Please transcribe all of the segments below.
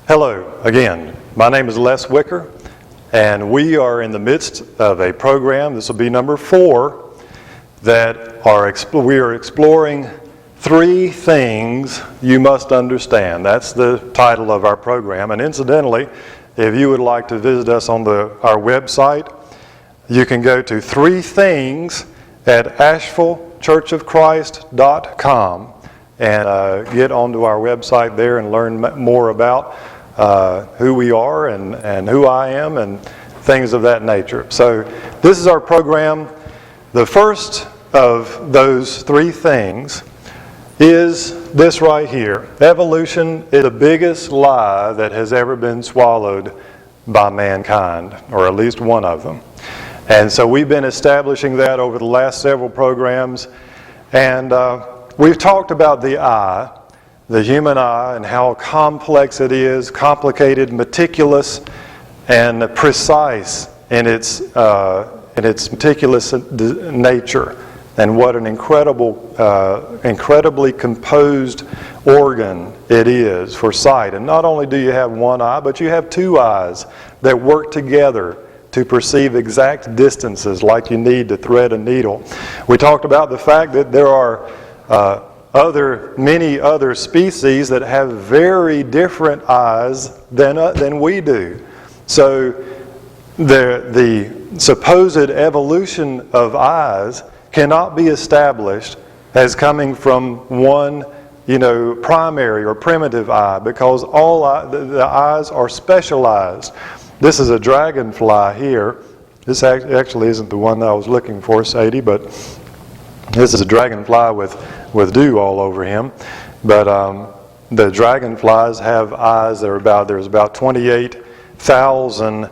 Hello again. My name is Les Wicker, and we are in the midst of a program, this will be number 4, that we are exploring 3 things you must understand. That's the title of our program. And incidentally, if you would like to visit us on our website, you can go to 3 things at ashevillechurchofchrist.com and get onto our website there and learn more about who we are and who I am and things of that nature. So this is our program. The first of those 3 things is this right here. Evolution is the biggest lie that has ever been swallowed by mankind, or at least one of them. And so we've been establishing that over the last several programs, and we've talked about the eye, the human eye, and how complex it is, complicated, meticulous, and precise in its meticulous nature, and what an incredibly composed organ it is for sight. And not only do you have one eye, but you have 2 eyes that work together to perceive exact distances like you need to thread a needle. We talked about the fact that there are many other species that have very different eyes than we do. So the supposed evolution of eyes cannot be established as coming from one, primary or primitive eye, because the eyes are specialized. This is a dragonfly here. This actually isn't the one that I was looking for, Sadie, but this is a dragonfly with dew all over him. But the dragonflies have eyes that are there's about 28,000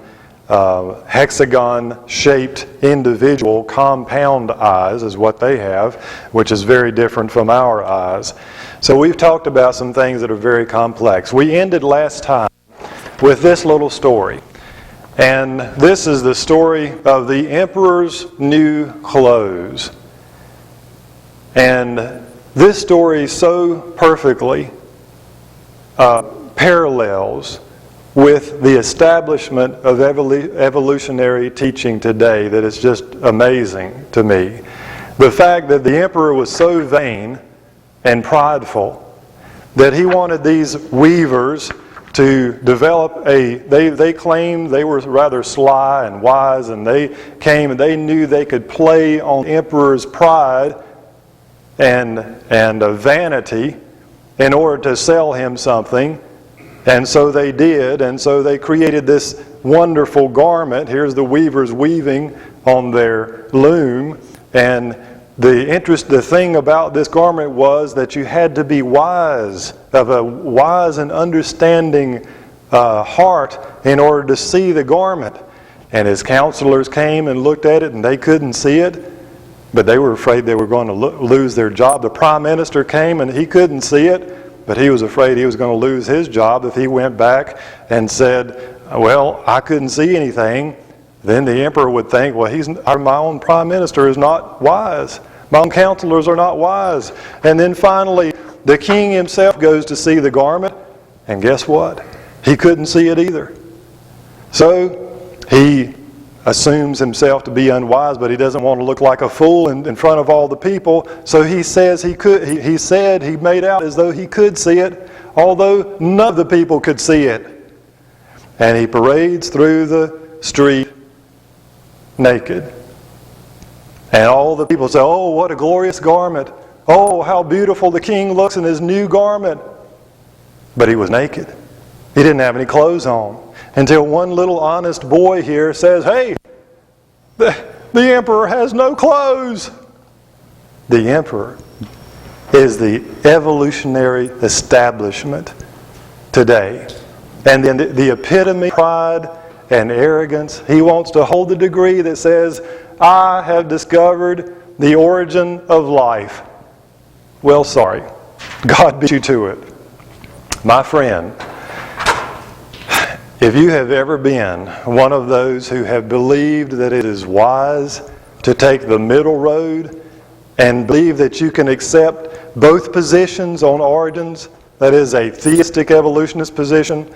hexagon-shaped individual compound eyes is what they have, which is very different from our eyes. So we've talked about some things that are very complex. We ended last time with this little story. And this is the story of the emperor's new clothes. And this story so perfectly parallels with the establishment of evolutionary teaching today that is just amazing to me. The fact that the emperor was so vain and prideful that he wanted these weavers to develop they claimed they were rather sly and wise, and they came and they knew they could play on the emperor's pride and vanity in order to sell him something. And so they did, and so they created this wonderful garment. Here's the weavers weaving on their loom, and the thing about this garment was that you had to be wise, of a wise and understanding heart in order to see the garment. And his counselors came and looked at it, and they couldn't see it, but they were afraid they were going to lose their job. The prime minister came, and he couldn't see it, but he was afraid he was going to lose his job if he went back and said, well, I couldn't see anything. Then the emperor would think, well, my own prime minister is not wise. My own counselors are not wise. And then finally, the king himself goes to see the garment, and guess what? He couldn't see it either. So he assumes himself to be unwise, but he doesn't want to look like a fool in front of all the people. So he says he made out as though he could see it, although none of the people could see it. And he parades through the street naked. And all the people say, oh, what a glorious garment. Oh, how beautiful the king looks in his new garment. But he was naked. He didn't have any clothes on. Until one little honest boy here says, hey, the emperor has no clothes. The emperor is the evolutionary establishment today. And then the epitome of pride and arrogance. He wants to hold the degree that says, I have discovered the origin of life. Well, sorry. God beat you to it. My friend, if you have ever been one of those who have believed that it is wise to take the middle road and believe that you can accept both positions on origins, that is a theistic evolutionist position,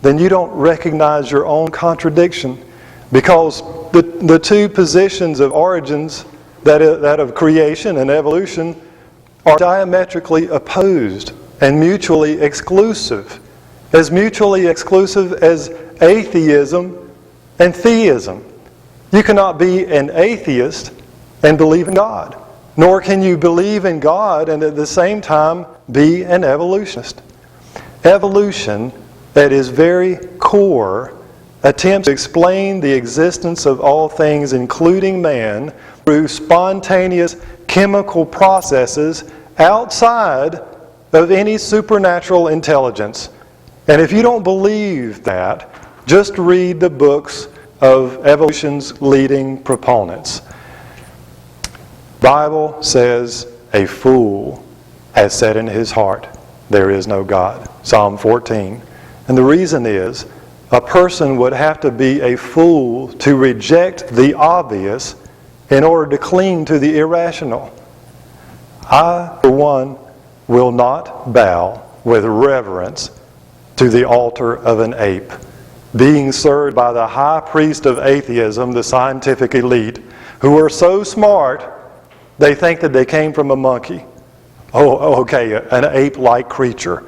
then you don't recognize your own contradiction, because the two positions of origins, that of creation and evolution, are diametrically opposed and mutually exclusive. As mutually exclusive as atheism and theism. You cannot be an atheist and believe in God. Nor can you believe in God and at the same time be an evolutionist. Evolution, at its very core, attempts to explain the existence of all things, including man, through spontaneous chemical processes outside of any supernatural intelligence. And if you don't believe that, just read the books of evolution's leading proponents. Bible says, a fool has said in his heart, there is no God. Psalm 14. And the reason is, a person would have to be a fool to reject the obvious in order to cling to the irrational. I, for one, will not bow with reverence to the altar of an ape, being served by the high priest of atheism, the scientific elite, who are so smart they think that they came from a monkey. Oh, okay, an ape-like creature.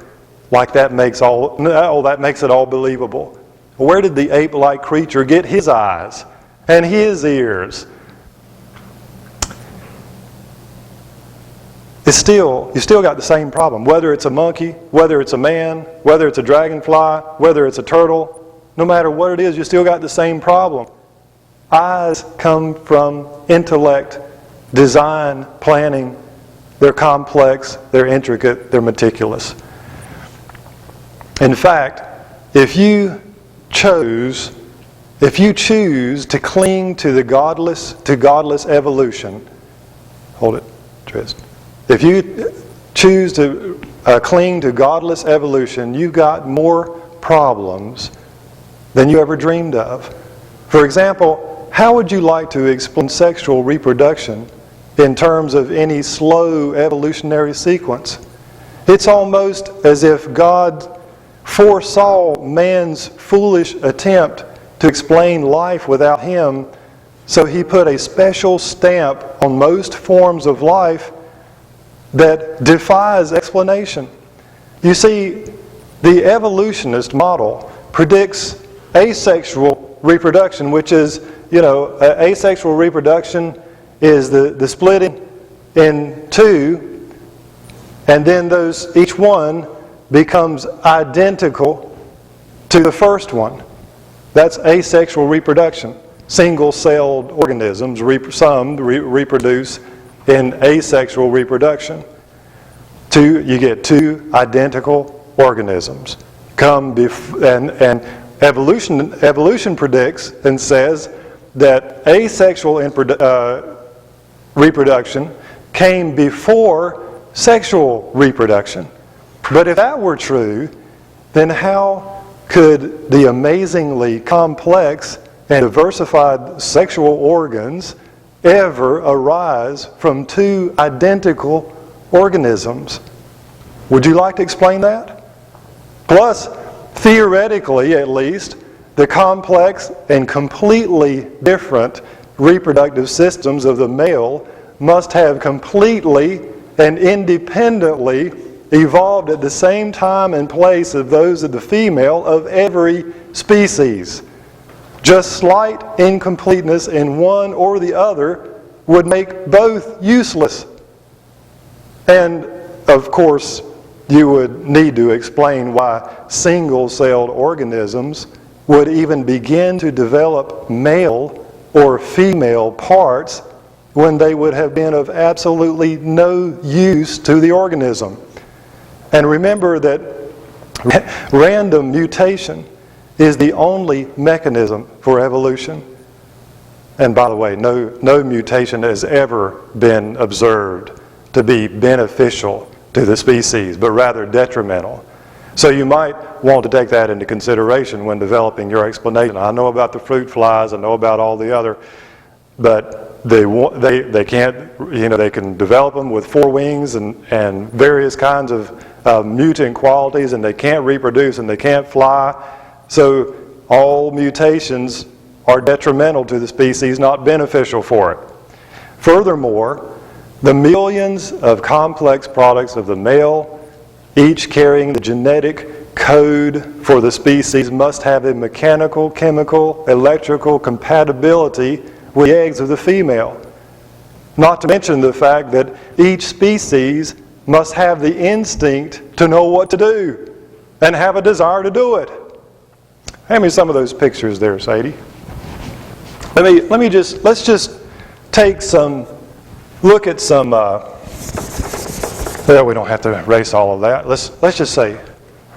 Like that makes it all believable. Where did the ape-like creature get his eyes and his ears? You still got the same problem. Whether it's a monkey, whether it's a man, whether it's a dragonfly, whether it's a turtle, no matter what it is, you still got the same problem. Eyes come from intellect, design, planning. They're complex, they're intricate, they're meticulous. In fact, if you choose to cling to godless evolution, hold it, Tristan. If you choose to cling to godless evolution, you've got more problems than you ever dreamed of. For example, how would you like to explain sexual reproduction in terms of any slow evolutionary sequence? It's almost as if God foresaw man's foolish attempt to explain life without him, so he put a special stamp on most forms of life that defies explanation. You see, the evolutionist model predicts asexual reproduction, which is, asexual reproduction is the splitting in two, and then each one becomes identical to the first one. That's asexual reproduction. Single-celled organisms, some reproduce in asexual reproduction. You get two identical organisms. And evolution predicts and says that asexual reproduction came before sexual reproduction. But if that were true, then how could the amazingly complex and diversified sexual organs ever arise from two identical organisms? Would you like to explain that? Plus, theoretically at least, the complex and completely different reproductive systems of the male must have completely and independently evolved at the same time and place of those of the female of every species. Just slight incompleteness in one or the other would make both useless. And, of course, you would need to explain why single-celled organisms would even begin to develop male or female parts when they would have been of absolutely no use to the organism. And remember that random mutation is the only mechanism for evolution. And by the way, no mutation has ever been observed to be beneficial to the species, but rather detrimental. So you might want to take that into consideration when developing your explanation. I know about the fruit flies, I know about all the other, but they can't, they can develop them with four wings and various kinds of mutant qualities, and they can't reproduce and they can't fly. So all mutations are detrimental to the species, not beneficial for it. Furthermore, the millions of complex products of the male, each carrying the genetic code for the species, must have a mechanical, chemical, electrical compatibility with the eggs of the female. Not to mention the fact that each species must have the instinct to know what to do and have a desire to do it. Hand me some of those pictures there, Sadie. Let's just take look at some, well, we don't have to erase all of that. Let's just say,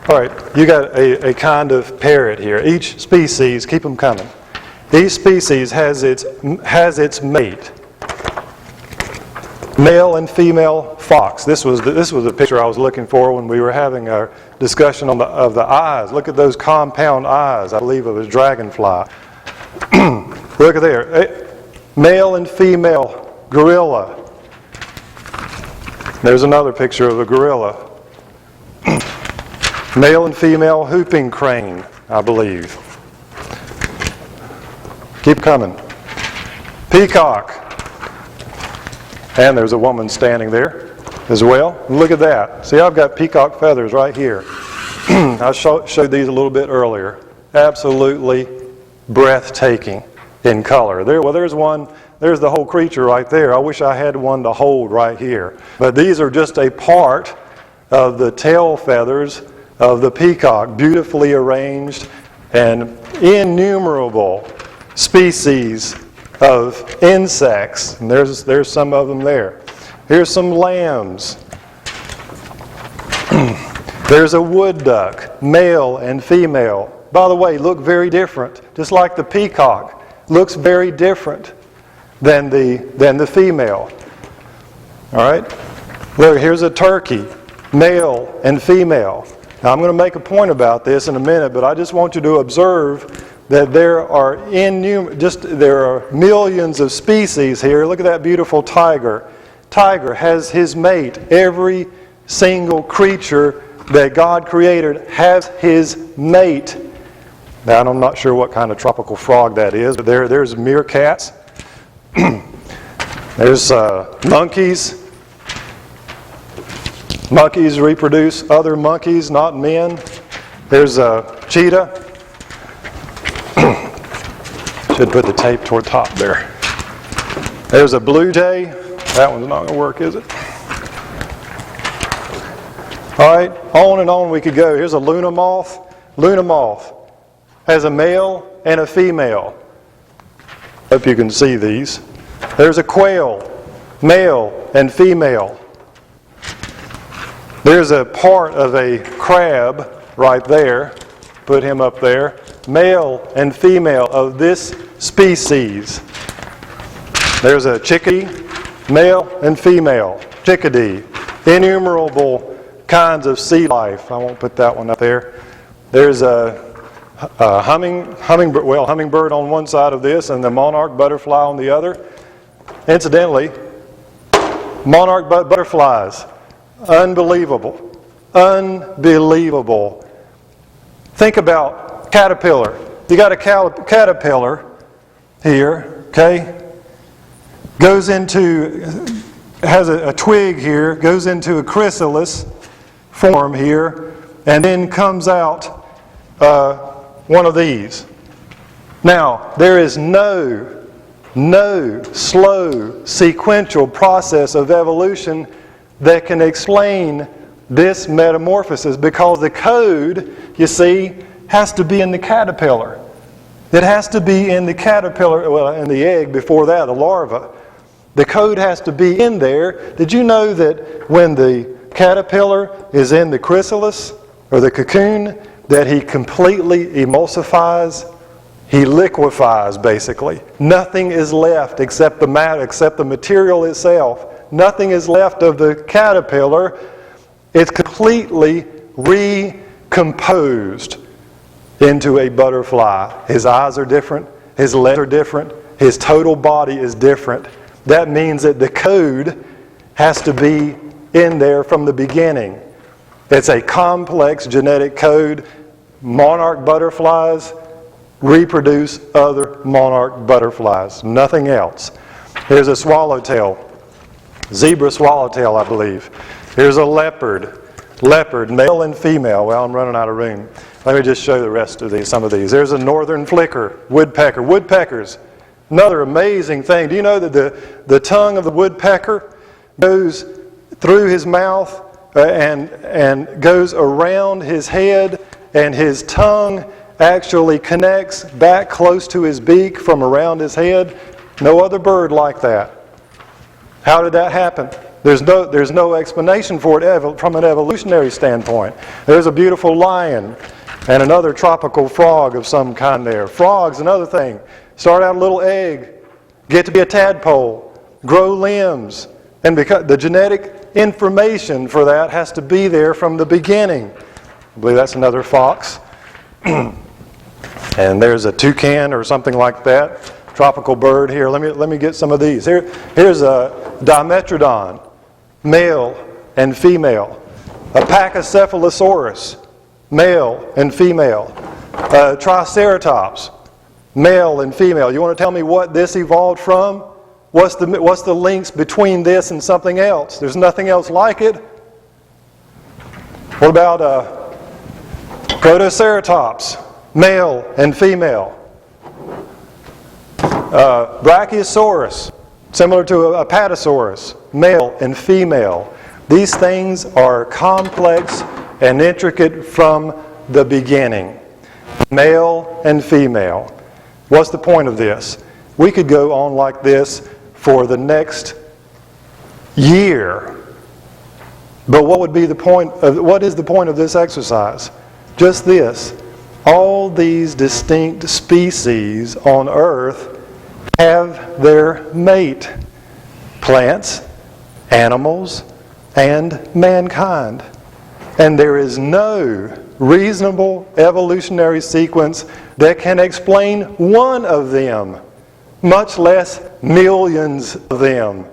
all right, you got a kind of parrot here. Each species, keep them coming. Each species has its mate. Male and female fox. This was the picture I was looking for when we were having our discussion of the eyes. Look at those compound eyes, I believe, of a dragonfly. Look at there. Male and female gorilla. There's another picture of a gorilla. Male and female whooping crane, I believe. Keep coming. Peacock. And there's a woman standing there as well. Look at that. See, I've got peacock feathers right here. I showed these a little bit earlier. Absolutely breathtaking in color. There's one. There's the whole creature right there. I wish I had one to hold right here. But these are just a part of the tail feathers of the peacock, beautifully arranged, and innumerable species of insects. And there's some of them there. Here's some lambs. There's a wood duck, male and female. By the way, look very different. Just like the peacock, looks very different than the female. All right? Look, here's a turkey, male and female. Now I'm going to make a point about this in a minute, but I just want you to observe that there are millions of species here. Look at that beautiful tiger. Tiger has his mate. Every single creature that God created has his mate. Now I'm not sure what kind of tropical frog that is, but there's meerkats. There's monkeys. Monkeys reproduce other monkeys, not men. There's a cheetah. Should put the tape toward top there. There's a blue jay. That one's not going to work, is it? All right, on and on we could go. Here's a Luna moth. Luna moth has a male and a female. Hope you can see these. There's a quail, male and female. There's a part of a crab right there. Put him up there. Male and female of this species. There's a chickadee, male and female. Chickadee. Innumerable kinds of sea life. I won't put that one up there. There's a hummingbird on one side of this and the monarch butterfly on the other. Incidentally, monarch butterflies, unbelievable. Unbelievable. Think about caterpillar. You got a caterpillar here, okay? Has a twig here, goes into a chrysalis form here, and then comes out one of these. Now, there is no slow sequential process of evolution that can explain this metamorphosis, because the code, you see, has to be in the caterpillar. It has to be in the caterpillar, well, in the egg before that, the larva. The code has to be in there. Did you know that when the caterpillar is in the chrysalis, or the cocoon, that he completely emulsifies? He liquefies, basically. Nothing is left except the matter, except the material itself. Nothing is left of the caterpillar. It's completely recomposed into a butterfly. His eyes are different. His legs are different. His total body is different. That means that the code has to be in there from the beginning. It's a complex genetic code. monarch butterflies reproduce other monarch butterflies, nothing else. Here's a swallowtail, zebra swallowtail, I believe. Here's a leopard, male and female. Well, I'm running out of room. Let me just show the rest of these, some of these. There's a northern flicker, woodpecker. Woodpeckers, another amazing thing. Do you know that the tongue of the woodpecker goes through his mouth and goes around his head, and his tongue actually connects back close to his beak from around his head? No other bird like that. How did that happen? There's no explanation for it from an evolutionary standpoint. There's a beautiful lion and another tropical frog of some kind there. Frogs, another thing. Start out a little egg, get to be a tadpole, grow limbs, and because the genetic information for that has to be there from the beginning. I believe that's another fox. And there's a toucan or something like that. Tropical bird here. Let me get some of these. Here's a Dimetrodon, male and female. A Pachycephalosaurus, male and female. Triceratops, male and female. You want to tell me what this evolved from? What's the links between this and something else? There's nothing else like it. What about Protoceratops, male and female? Brachiosaurus, similar to a Apatosaurus, male and female. These things are complex and intricate from the beginning. Male and female. What's the point of this? We could go on like this for the next year. But what is the point of this exercise? Just this. All these distinct species on Earth have their mate. Plants, animals, and mankind. And there is no reasonable evolutionary sequence that can explain one of them, much less millions of them,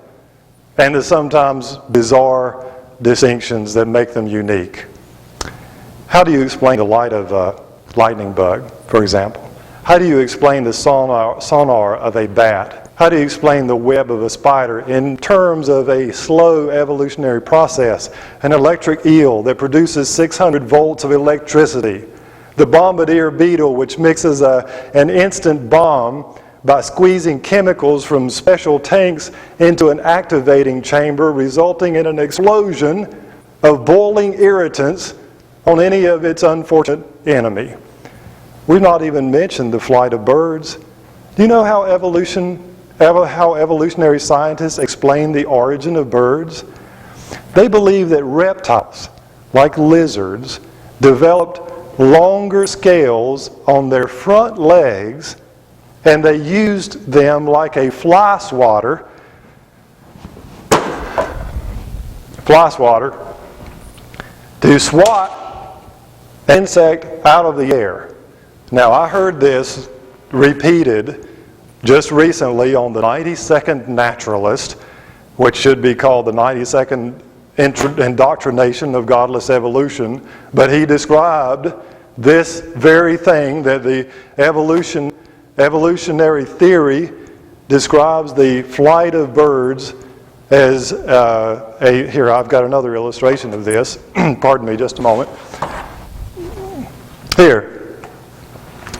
and the sometimes bizarre distinctions that make them unique. How do you explain the light of a lightning bug, for example? How do you explain the sonar of a bat? How do you explain the web of a spider in terms of a slow evolutionary process? An electric eel that produces 600 volts of electricity. The bombardier beetle, which mixes an instant bomb by squeezing chemicals from special tanks into an activating chamber, resulting in an explosion of boiling irritants on any of its unfortunate enemy. We've not even mentioned the flight of birds. Do you know how evolutionary scientists explain the origin of birds? They believe that reptiles, like lizards, developed longer scales on their front legs, and they used them like a fly swatter to swat an insect out of the air. Now, I heard this repeated just recently on the 92nd Naturalist, which should be called the 92nd Indoctrination of Godless Evolution, but he described this very thing, that the evolutionary theory describes the flight of birds as here, I've got another illustration of this. Pardon me just a moment.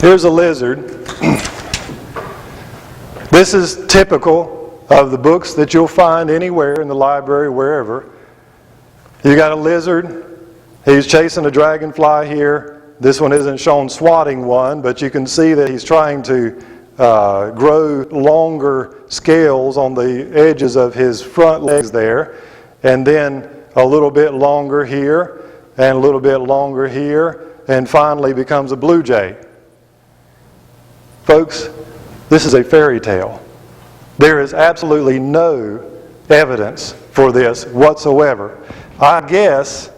Here's a lizard. This is typical of the books that you'll find anywhere in the library, wherever. You got a lizard. He's chasing a dragonfly here. This one isn't shown swatting one, but you can see that he's trying to grow longer scales on the edges of his front legs there, and then a little bit longer here, and a little bit longer here, and finally becomes a blue jay. Folks, this is a fairy tale. There is absolutely no evidence for this whatsoever. I guess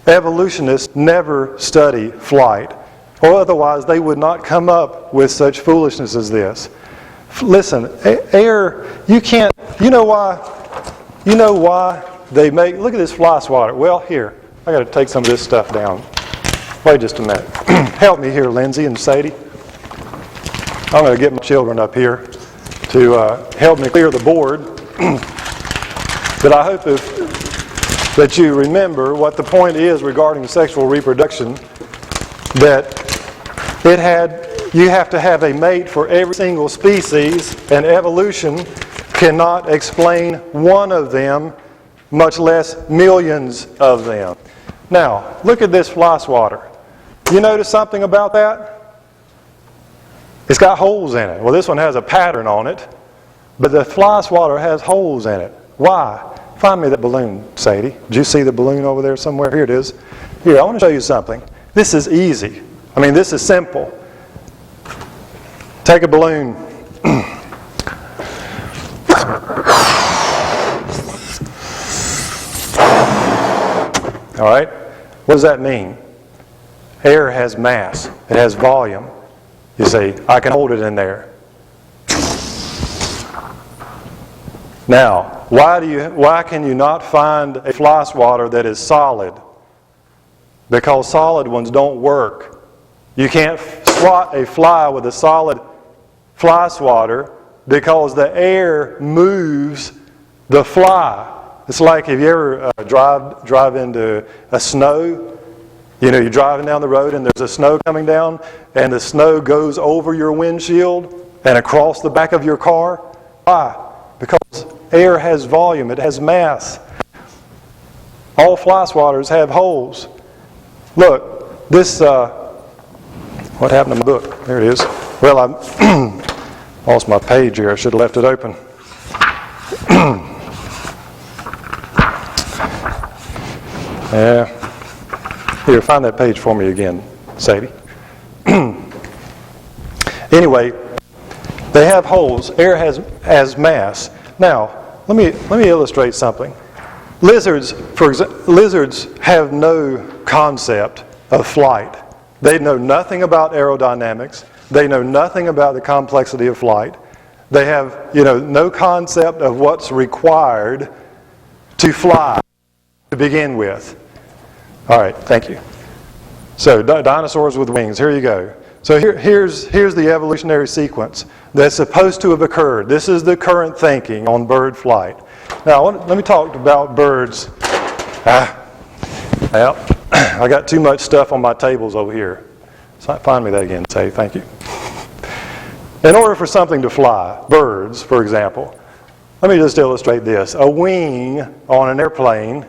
evolutionists never study flight, or otherwise they would not come up with such foolishness as this. Listen, air, you know why they make, look at this fly swatter. Well, here, I got to take some of this stuff down. Wait just a minute. Help me here, Lindsay and Sadie. I'm going to get my children up here to help me clear the board. But I hope that you remember what the point is regarding sexual reproduction, that you have to have a mate for every single species, and evolution cannot explain one of them, much less millions of them. Now, look at this fly swatter. You notice something about that? It's got holes in it. Well, this one has a pattern on it, but the fly swatter has holes in it. Why? Find me that balloon, Sadie. Did you see the balloon over there somewhere? Here it is. Here, I want to show you something. This is easy. I mean, this is simple. Take a balloon. All right? What does that mean? Air has mass. It has volume. You see, I can hold it in there. Now, why can you not find a fly swatter that is solid? Because solid ones don't work. You can't swat a fly with a solid fly swatter because the air moves the fly. It's like if you ever drive into a snow. You know, you're driving down the road and there's a snow coming down, and the snow goes over your windshield and across the back of your car. Why? Because air has volume, it has mass. All fly swatters have holes. Look, this, what happened to my book? There it is. Well, I lost my page here. I should have left it open. Yeah. Here, find that page for me again, Sadie. Anyway, they have holes. Air has mass. Now, let me illustrate something. Lizards have no concept of flight. They know nothing about aerodynamics. They know nothing about the complexity of flight. They have, no concept of what's required to fly to begin with. All right, thank you. So, dinosaurs with wings. Here you go. So here's the evolutionary sequence that's supposed to have occurred. This is the current thinking on bird flight. Now, let me talk about birds. Well, I got too much stuff on my tables over here. So find me that again, say thank you. In order for something to fly, birds, for example, let me just illustrate this. A wing on an airplane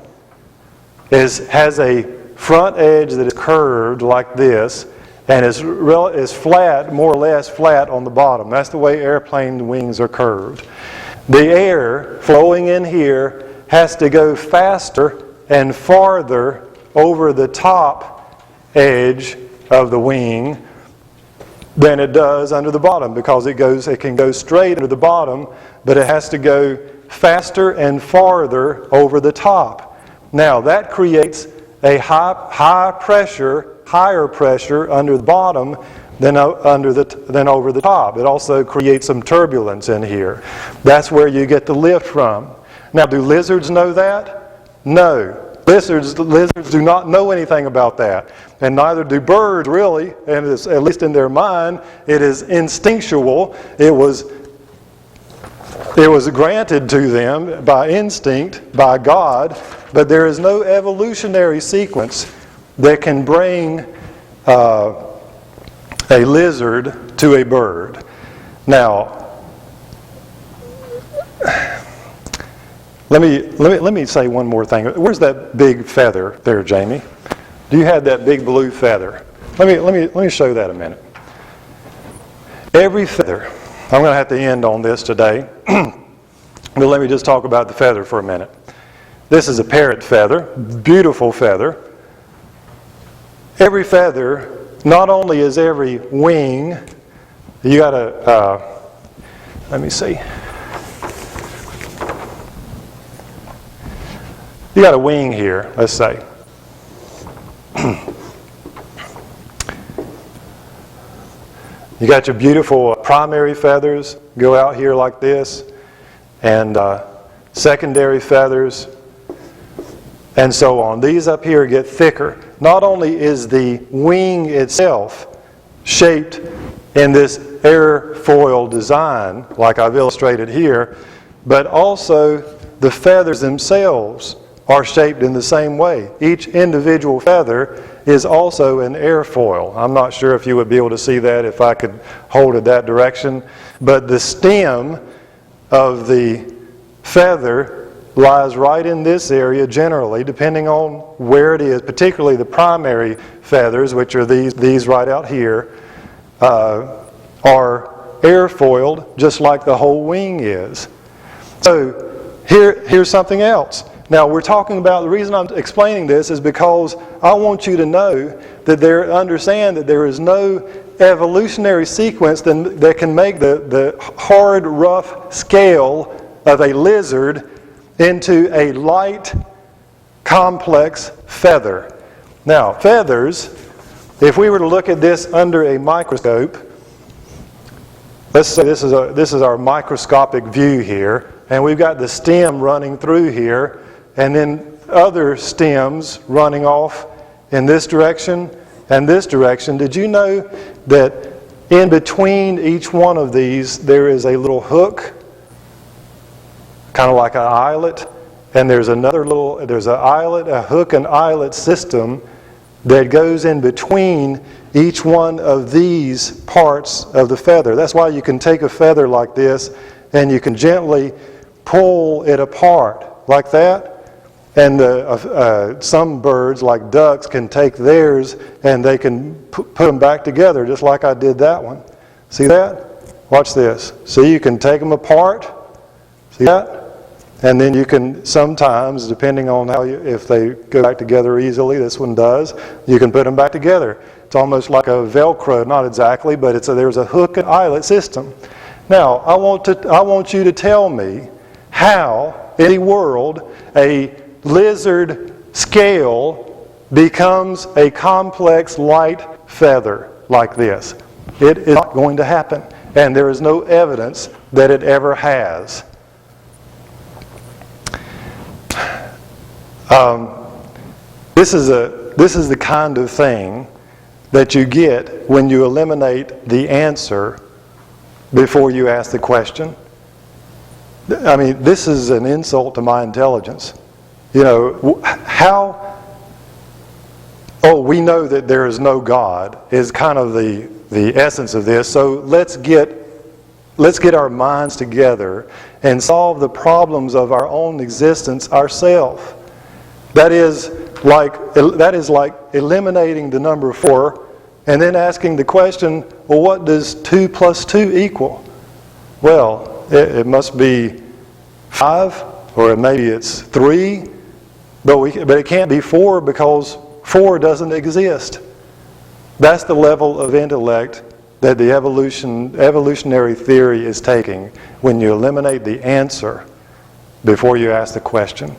has a front edge that is curved like this, and is flat, more or less flat on the bottom. That's the way airplane wings are curved. The air flowing in here has to go faster and farther over the top edge of the wing than it does under the bottom, because it can go straight under the bottom, but it has to go faster and farther over the top. Now, that creates a higher pressure under the bottom than over the top. It also creates some turbulence in here. That's where you get the lift from. Now, do lizards know that? No. Lizards do not know anything about that. And neither do birds, really, and at least in their mind, it is instinctual. It was granted to them by instinct, by God, but there is no evolutionary sequence that can bring a lizard to a bird. Now, let me say one more thing. Where's that big feather there, Jamie? Do you have that big blue feather? Let me show that a minute. Every feather. I'm going to have to end on this today, but let me just talk about the feather for a minute. This is a parrot feather, beautiful feather. Every feather, not only is every wing, you got to, let me see. You got a wing here, let's say. You got your beautiful primary feathers go out here like this, and secondary feathers and so on. These up here get thicker. Not only is the wing itself shaped in this airfoil design, like I've illustrated here, but also the feathers themselves are shaped in the same way. Each individual feather is also an airfoil. I'm not sure if you would be able to see that if I could hold it that direction, but the stem of the feather lies right in this area generally, depending on where it is, particularly the primary feathers, which are these right out here, are airfoiled just like the whole wing is. So here's something else. Now we're talking about, the reason I'm explaining this is because I want you to know that understand that there is no evolutionary sequence that can make the hard, rough scale of a lizard into a light, complex feather. Now, feathers, if we were to look at this under a microscope, let's say this is our microscopic view here, and we've got the stem running through here, and then other stems running off in this direction and this direction. Did you know that in between each one of these there is a little hook, kind of like an eyelet, and there's an eyelet, a hook and eyelet system that goes in between each one of these parts of the feather. That's why you can take a feather like this and you can gently pull it apart like that. And some birds, like ducks, can take theirs and they can put them back together, just like I did that one. See that? Watch this. See, you can take them apart. See that? And then you can sometimes, depending on if they go back together easily, this one does, you can put them back together. It's almost like a Velcro, not exactly, but there's a hook and eyelet system. Now, I want you to tell me how in the world a lizard scale becomes a complex light feather like this. It is not going to happen, and there is no evidence that it ever has. This is the kind of thing that you get when you eliminate the answer before you ask the question. I mean, this is an insult to my intelligence. You know, we know that there is no God is kind of the essence of this. So let's get our minds together and solve the problems of our own existence ourselves. That is like eliminating the number 4 and then asking the question, well, what does 2 plus 2 equal? Well, it must be 5, or maybe it's 3, but it can't be 4 because 4 doesn't exist. That's the level of intellect that the evolutionary theory is taking when you eliminate the answer before you ask the question.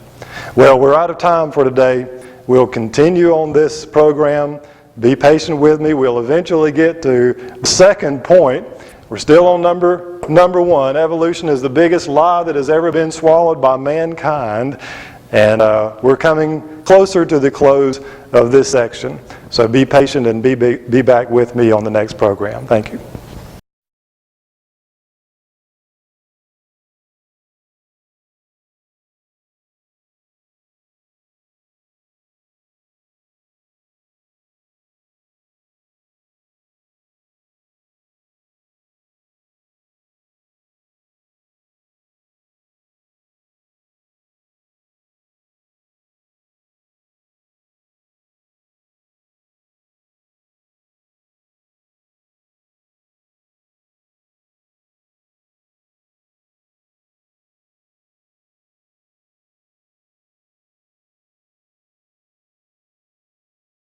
Well, we're out of time for today. We'll continue on this program. Be patient with me. We'll eventually get to the second point. We're still on number 1. Evolution is the biggest lie that has ever been swallowed by mankind. And we're coming closer to the close of this section. So be patient and be back with me on the next program. Thank you.